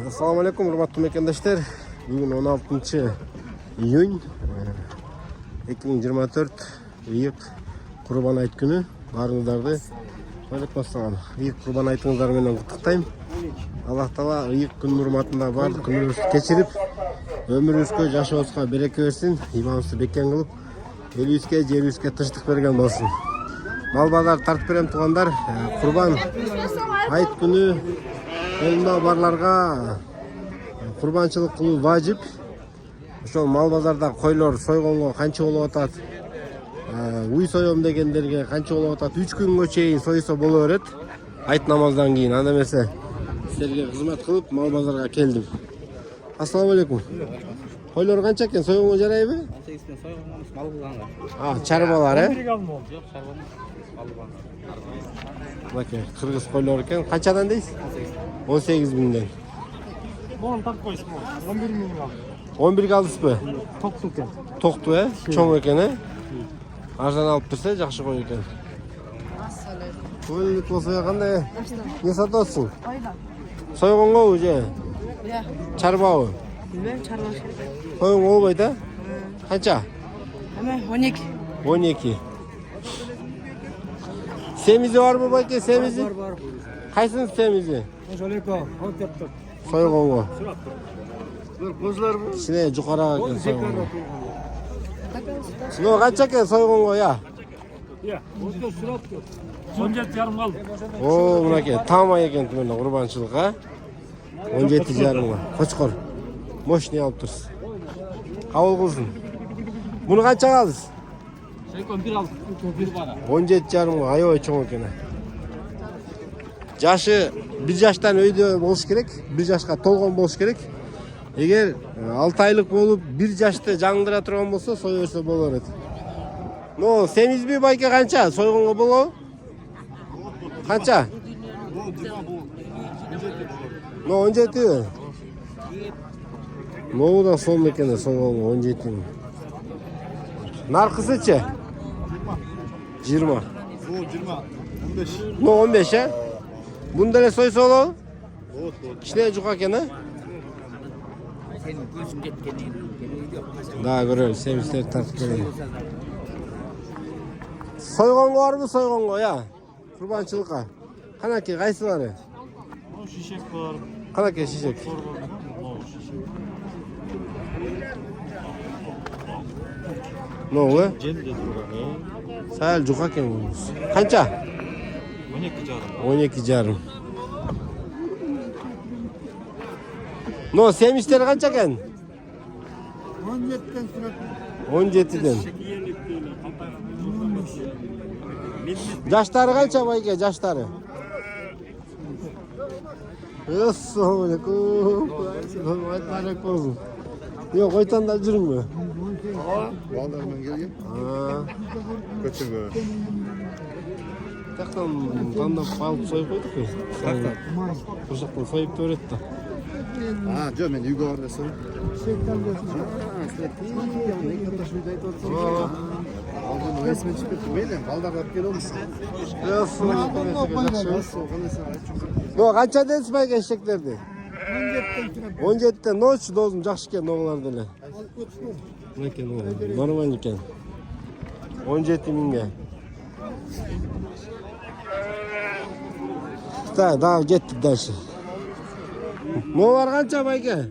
Assalamu alaikum, hurmatly mekendeshler. Bugün 16 iyun 2024 Ийык Курбан айт күнү. Барыңыздарды Алейкумассалам. Ийык Курбан айтыңыздар менен куттуктайм. Аллах Таала ийык күн урматында барлык күнүбүздү кечирип, өмүрүбүзгө, жашообузга береке берсин. Иманыбызды бекем кылып, элибизге, жерибизге тынчтык берген болсун. Мал базар тартып берем туугандар. Курбан айт күнү колунда барларга курбанчылык кылуу важип. Ошол мал базарда койлор сойгонго канча болуп атат? Уй соём дегендерге канча болуп атат? 3 күнгө чейин сойсо боло берет. Айт намаздан кийин. Анда эмесе силерге кызмат кылып мал базарга келдим. Ассаламу алейкум. Койлор канча экен? Сойгонго жарайбы? 18 күн сойгонбуз, мал кылганга. Чарбалар, 11 алма болду. Жок, чарбалар. Мал кылганга. Мынакей кыргыз койлор экен. Канчадан дейсиз? 18 миңден. Мону тартып койсуң. 11 миң алды. 11 алдысызбы? Токту экен. Токту, чоң экен, Арзан алып берсе жакшы кой экен. Көйлүк болсо кандай? Не сатасың? Айда. Сойгонго же? Я. Чарбабы? Билбейм, чарбаш. Сойгонго болбойт, Канча? Эме 12. 12. Семизи барбы байке, семизи? Бар. Кайсынын семизи? Ошолеко, отептеп. Сойгонго. Козларбы? Кичине жукарак экен сойгонго. Сино канча экен сойгонго, Я, отко сурат. 17 жарым калды. О, мынакей тамай экен түмөнө курбанчылык, 17 жарымга. Кочкор. Мощный алып турсуз. Кабыл кылсын. Муну канча алдыңыз? Шейкон 1 алды. 1 бара. 17 жарымга, аябай чоң экен. Жашы 1 жаштан өйдө болуш керек, 1 жашка толгон болуш керек. Эгер 6 айлык болуп 1 жашты жаңдыра турган болсо, сой берсе боло берет. Но семизби байке канча? Сойгонго болобу? Канча? Но 17. Могу да сом экен сойгонго 17. Наркысычы? 20. 15. Но 15, Бунда эле сойсо болобу? Кичине жука экен, Senin gözün getkeni Да, көрөбүз, семиздерди тартып берейин. Сойгонго барбы, сойгонго, Курбанчылыкка. Канакей кайсылары? Шишек бар. Канакей шишек. Нову, Желде турган. Сайл жука экен бунуз. Канча? 12 жарым. 12 жарым. Но семиздер канча экен? 17'den surat. 17'den. Жаштары канча байке, жаштары? Assalamu alaikum. Айтмайрак болсун. Yok, oytanda жүрүңбү? Балдармен келген. Көчөгө. Тактан тандап алып союп койдук ой. Тактан. Ошоктон союп берет да. Жо, мен үйгө бар десем. Алдын эсиме чыгып кетти. Мейлен, балдар алып келемиз. Но канча дейсиз байке эшектерди? 17'den. Ночь дозум жакшы экен оголар деле. Мынакей нормально экен. 17 миңге. Так, да, кеттик дальше. Новар канча байке?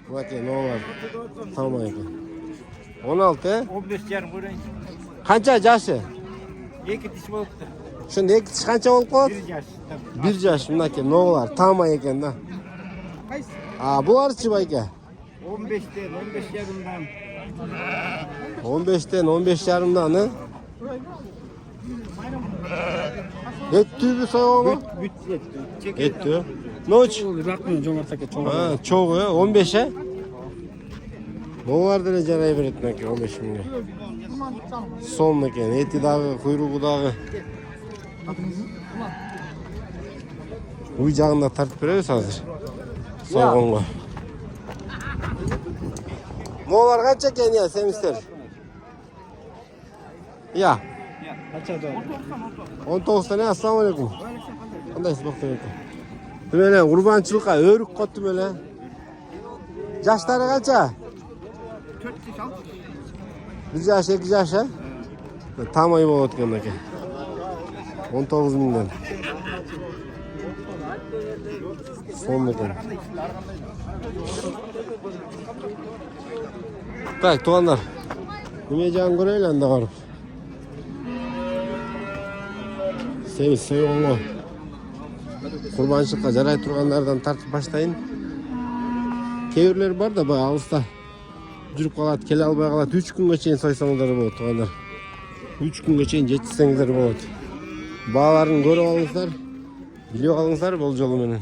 Мынакей новар. Тамай экен. 16, 15 жарым көрөйүн. Канча жашы? 2 тиш болуптур. Ошондо 2 тиш канча болуп калат? 1 жаш. 1 жаш, мынакей новар. Тамай экен да. Кайсы? Буларчы байке? 15'ten 15 жарымдан. 15'ten 15 жарымдан, Эттүүбү сойгонго? Бүт. Эттүү. Ночь? Ракмын жоңартаке чоң. Чогу, 15, Новар деле жарай берет мынакей 15 миңге. Сом экен, эти дагы, куйругу дагы. Уй жагында тартып беребиз азыр. Сойгонго. Новар канча экен, семиздер? Kaça da? 19'dan, assalamu alaikum. Кандайсыз бактыбек? Böyle kurbançılıkka örük kottun böyle. Yaşları kaça? 1 yaş, 2 yaş ha? Tam ayı bolup ötken eke. 19 mindən. Son eken. Tak, tuğanlar. Nimecan göreyle anda varıp. Semiz, soyuğunu. Kurbançılıkka jaray turganlardan tartıp başlayın. Keyirleri var da bayağı alısta. Жүрүп калат, келе албай калат. 3 күнгө чейин сойсоңуздар болот, тугандар. 3 күнгө чейин жетишсеңиздер болот. Бааларын көрүп алыңыздар, билип алыңыздар бул жолу менен.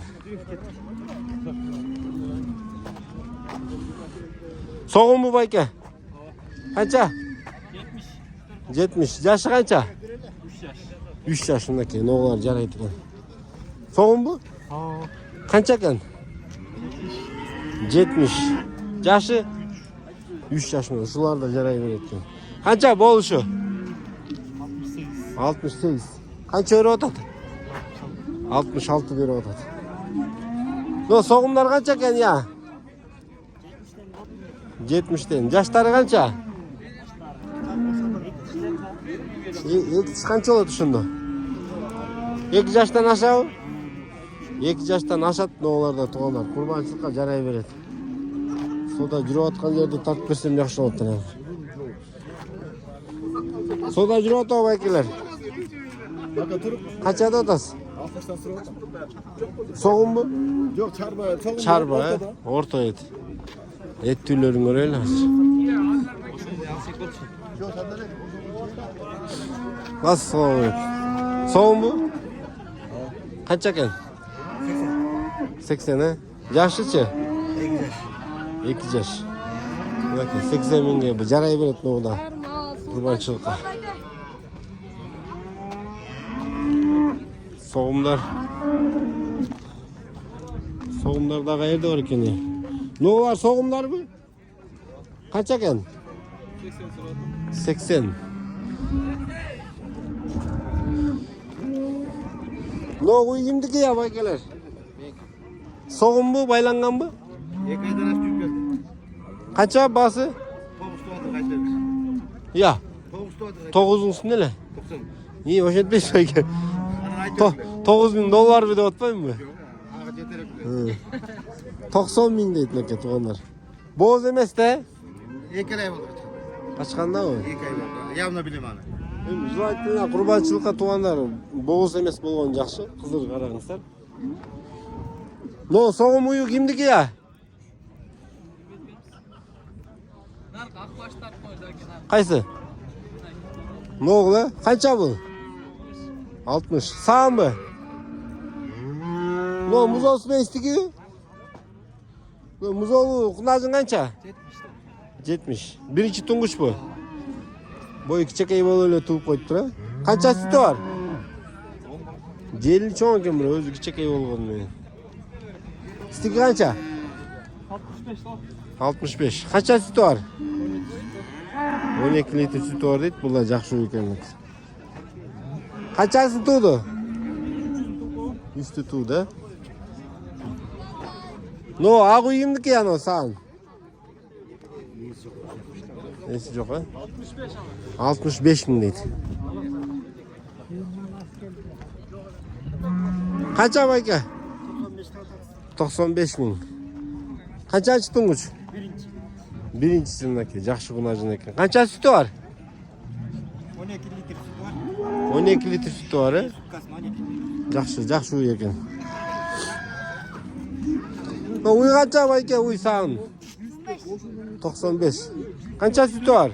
Согумбу байке? Канча? 70. Жашы канча? 3 жашында экен, оголар жарайт экен. Согумбу? Канча экен? 70. Жашы 3 yaşında. Şular da jarayı veretken. Kança boluşu? 68. Kança öyle otat? 66 lira otat. No soğumlar kança eken ya? 70'ten. Yaşları kança? Ekisi kança oldu şimdi? 2 yaştan aşağı? 2 yaştan aşağı ne olar da tuğanlar. Kurbançılıkka jarayı veret. Soda жүрүп аткан жерди тартып берсем жакшы болот эле. Сода жүрүп атабы байкелер? Канчада атасыз? 60-тан сурап атам. Согумбу? Жок, чарба. Чарба, орто эт. Эт түрлөрүн көрөлү азыр. Бас согум. Согумбу? Канча экен? 80, жашычы? 2 yaş. Bakın 80 mingге жарай берет мында. Kurbançılıkka. Soğumlar. Soğumlar da qayerda var eкен ya? Ne var soğumlar mı? Kaç eken? 80. Ne o kimdiki ya baykeler? Soğum bu, baylangan mı? Ekaydan aç tükür. Kaça bası? 9 tuatı kaç vermiş? Ya. 9 tuatı kaç? 9'un üstünde ne? 90. İyi hoş etmiş belki. Ana ayt öyle. $9.000 bir de otmayın mı? Ağa jeterek bile. 90 bin deydi neket onlar. Boz emez de. 2 ay oldu. Kaçkanda mı? 2 ay oldu. Yavna bilim ana. Жыл айттыңlar құрбаншылыққа туғандар боғыз емес болған жақсы. Қызыр қараңыздар. Но соғым ұйы кімдікі я? Қайсы? Ноғылы? Қанша бұл? 60. Саған бы? Но мұзолсы мен істігі? Мұзолы құнажын қанша? 70. Бірінші тұңғыш бұл? Boyu kichikay bo'lib öyle tuğup koyup tura. Qancha sütü var? Jelini cho'ng ekan bura, o'zi kichikay bo'lgan men. Sütü qancha? 65. Qancha sütü var? 12 litr sütü var deydi. Bular yaxshi ekan. Qanchasi tuğdu? 3 tuğdu. No, ağu yimdiki yani o sağın. Nesi yok ha? 65 bin deydi. Kaça bayka? 95 bin. Kaça açtın uç? Birincisindeki, жақшы kunacın eken. Kaça sütü var? 12 litr sütü var. 12 litr sütü var he? Жақшы eken. Uy kaça bayka uy sağın? 95. Kaça sütü var?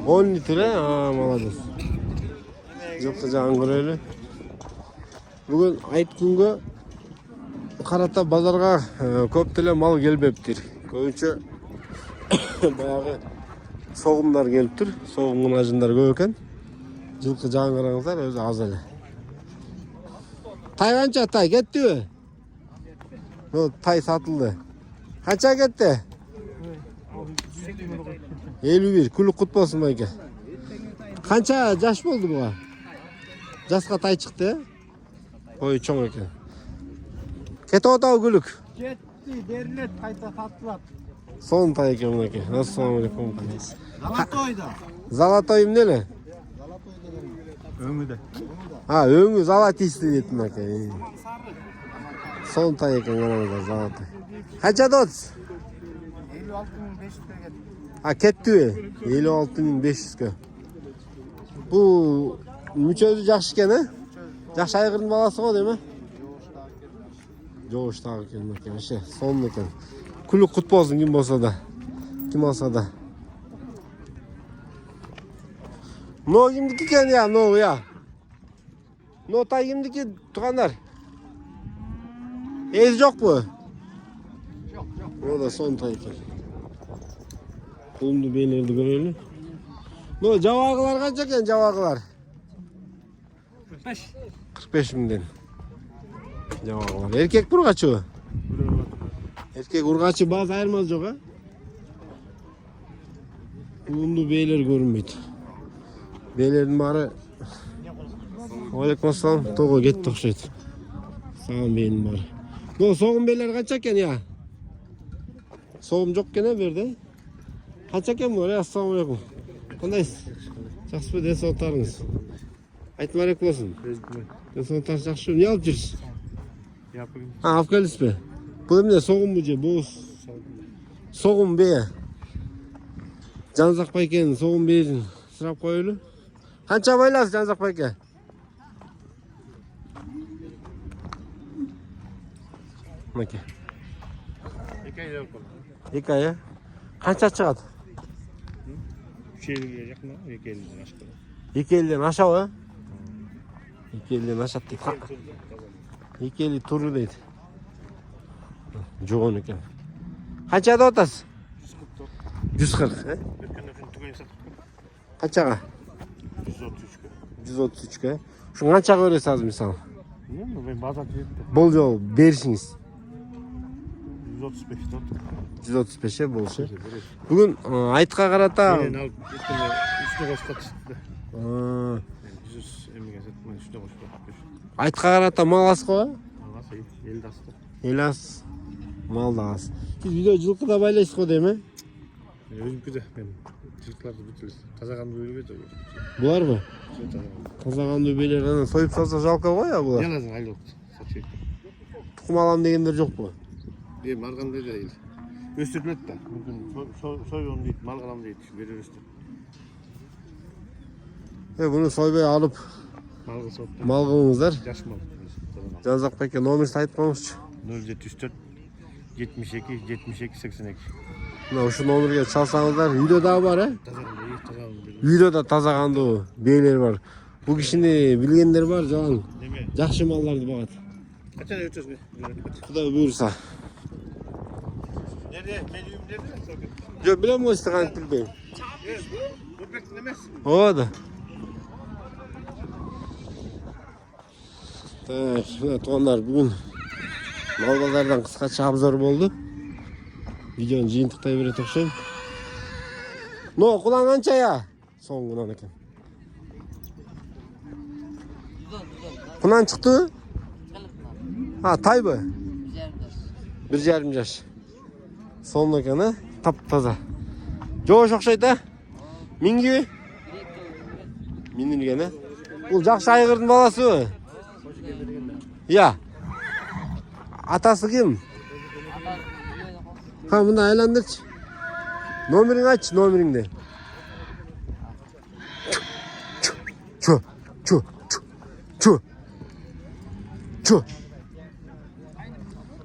10 litre. Ha, молодец. Жылқы жағын көрелі. Бүгін айт күнгі қарата базарға көп тілі мал келбептір. Көбінше баяғы соғымдар келіп тұр. Соғым мұнажындар көп екен. Жылқы жағын қараңыздар, өзі аз әлі. Тай қанша? Тай кетті бе? Тай satıldı. Kaça gitti? 51. Kuluk kutlu olsun belki. Kaça yaş oldu bu? Жасқа тай чыкты. Boyu çoğ eкен. Ketip atабы gülük. Кетти, берилет, кайта сатылат. Son tay eкен mınaki. Assalamualaikum. Золотойда. Zalatoy emnele? Öңүдө. Ha, öňü zalatisti deyip mınaki. Son tay eкен yanımızda zalatoy. Kaça dot? 56.500 get. Ha, ketdi. 56.500 kö. Bu müçözü jakşı eken, he? Jakşı aygırın balası go değil mi? Жоғыштағы екен екен, ше, сонын екен. Күлі құт болсын, кім болса да. Кім алса да. Но кімдікі екен, я, но, я. Но тай кімдікі тұғандар. Ез жоқ бұ? Жоқ. О да сон тай екен. Құлымды бейлерді көрелі. Но жауағылар қанша екен, жауағылар? 45. 45 мыңден. Жауағылар. Еркек бұрғачы? Erkek urgaçı bazı ayırmaz yok ha. Bulundu beyler görünmeydi. Beylerin bari. Aleykümselam. Togo gitti okşaydı. Sağ ol beynin bari. Bu soğum beyler kaçakken ya? Soğum yok gene bir Kaçakken var ya? Assalamu alaikum. Kandayız? Жақсы be денсаулықтарыңыз. Айтым алейкум olsun. Денсаулықтарыңыз жақсы. Не алып жүрсіз? Ha, alып келдіңіз бе? Bu emne soğum bu je, bu soğum be. Canzak bayken soğum beyin sırap koyulu. Kança baylas Canzak bayke? Maki. Hikaye. Kança çıkat? 350'ye yakın, 250'den aşağı. 250'den aşağı. 250'den aşağı değil. 250 turu değil. Жоғын екен. Қаншада отасыз? 140, he? Қаншаға? 133 ке. Şu қаншаға өресіз мысалы? Ben bazen Бұл жол берішіңіз. 135 tot. 135 бұл ше. Бүгін айтқа қарата... Ben alıp üstüne koşta çıktı. 100 emeğe satmayın, üstüne koşta. Айтқа қарата мал аз қой? Nasıl? 50 astı. El az. Mal da az. Siz video жылқы да байлайсыз ғой дейм, Özümkü de ben çocuklar da bütürüz. Tazakanlı böyle bir de. Бұлар ғой? Тазағанды белер ана сойып салса жалко ғой ya бұлар. Yalazın hayli oldu. Saçıyor. Тұқым алам дегендер жоқ қой. Benim arkamda da değil. Östürlet de. Bugün soy onu değil, mal kalam değil. Verir üstü. Bunu soybay alıp Mal kısıp da. mal қылыңыздар. Yaş mal. Жанзақ байке номерді айтып қойыңызшы. 074 72 72 82. Мына ушу номерге чалсаңыздар, видеода бар, Tazakanlı iyi, tazakanlı. Видеода тазағанды бейлер бар. Бұл кишини билгендер бар, жалаң. Deme. Жақшы малдарды бағат. Kaçan ötüyoruz be? Құдай бұйырса. Nerede? Medyum nerede? Жоқ, білем ғой істіғанды білбейм. Bu pek dinlemez. О, да. Так, мына туғандар, бүгін мал базардан қысқаша обзор болды. Видеоны жиынтықтай берет оқшайм. Но, құлан қанша я? Соңғынан екен. Құнан шықты? Ha, тайбы? 1,5 жаш. Соңғы екен, ha? Тап-таза. Жоғыш оқшайды? Мингі? Минілген, ha? Бұл жақшы айғырдың баласы ма? Ya. Atası kim? Ha, bunu aylandırç. Nomerini aç, nomerini. Çu.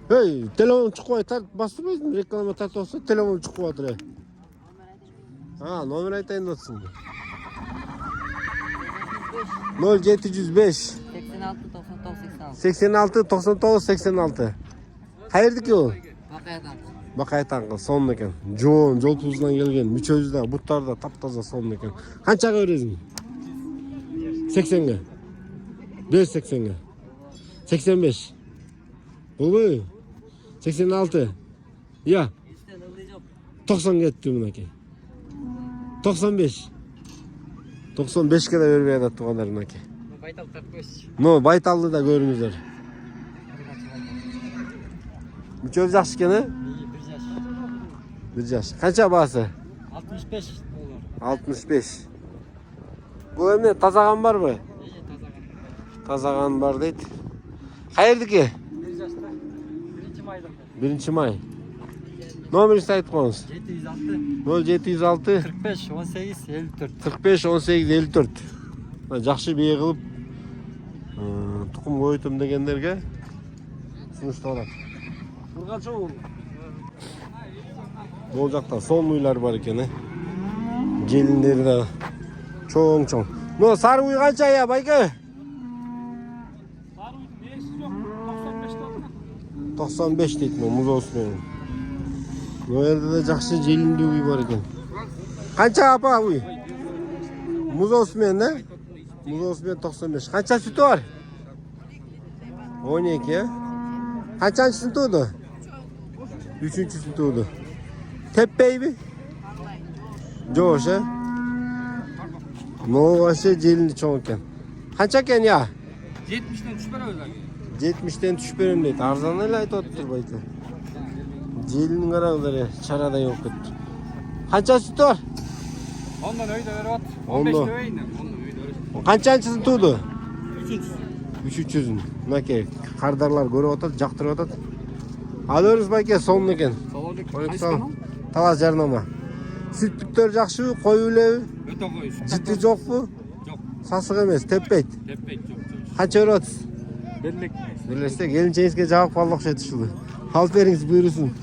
Hey, telefon çıkıyor. Bastı mı? Reklama tart olsa telefon çıkıyor. Ha, nomer aytayın olsun. 0705 86 99 86. Hayırdı ki o? Bakaytan kız sonun eken. Joğun, jol tuzundan gelgen. Müçözde, butlarda, taptaza sonun eken. Kançaga öresin? 80'e. 580'e. 85. Bu mu? 86. Ya. 90 gitti bunaki. 95. 95'e de vermeye de tuğanlarınaki. Байтал 45. Ну, байталды да көрүңүздөр. Үчөө жакшы экен, э? 1 жаш. 1 жаш. Канча баасы? 65 доллар. 65. Бул эмне тазаган барбы? Тазаган. Тазаган бар дейт. Кайердики? 1 жашта. 1-майда. 1-май. Номерин айтып коюңуз. 706 0706 45 18 54. 45 18 54. Жакшы бие кылып тукум көбөйтөм дегендерге сунуштап алат. Бурганчы бул. Бул жакта сонуйлар бар экен, э. Желиндери да чоң. Ну, сары уй канча я, байке? Сары уйдун нерси жок. 95 доллар. 95 дейт, музоосу менен. Ну, жерде да жакшы желиндүү уй бар экен. Канча апа уй? Музоосу менен, э? Музоосу менен 95. Канча сүтү бар? 12, э? Канчанчысын тууду? 3-чүсүн тууду. Теппейби? Жош, э? Ну, вообще желинди чоң экен. Канча экен я? 70'den түшүп беребиз аке. 70'ten түшүп берем дейт. Арзан эле айтып атыптыр байке. Желинин караңыздар, чарадай болуп кетти. Канча сүтү бар? Ondan öyle verip at. Onda. 15 öyle. Ondan öyle verip. Канчанчысын тууду? 300. 300'ün. Мынакей, кардарлар көрүп атат, жактырып атат. Алырыз байке, сонун экен. Коюп сал. Талас жарнама. Сүт бүттөр жакшыбы, кою элеби? Öte koy. Жити жокпу? Yok. Сасык эмес, теппейт. Tepek yok. Канча берип атасыз? Bellik. Билесек, келинчегиңизге жабык балды окшойт ушул. Алып бериңиз, буйрусун.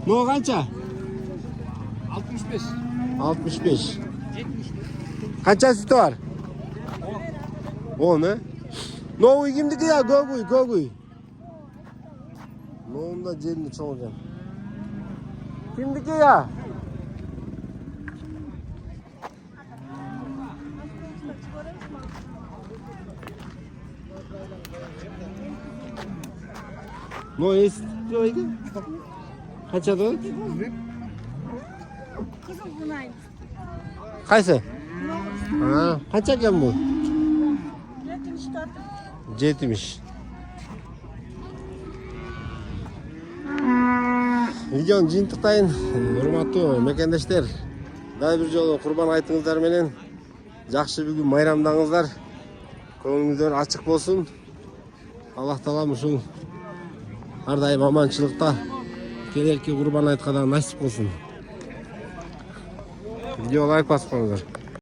Ну, канча? 65. 65. 70. Канча сүтү бар? 10, э? Новый кимдики я? Гогуй. Новында желини чоң экен. Кимдики я? Ну, есть тройки? Канча да? Кайсы? Канча экен бул? 70. Видеону жыйынтыктайын. Урматтуу мекендештер. Дагы бир жолу курбан айтыңыздар менен жакшы бүгүн майрамдаңыздар. Көңүлүңүздөр ачык болсун. Аллах таалам ушул ар дайым аманчылыкта келерки курбан айткада насип болсун. Видео лайк басып коюңуздар.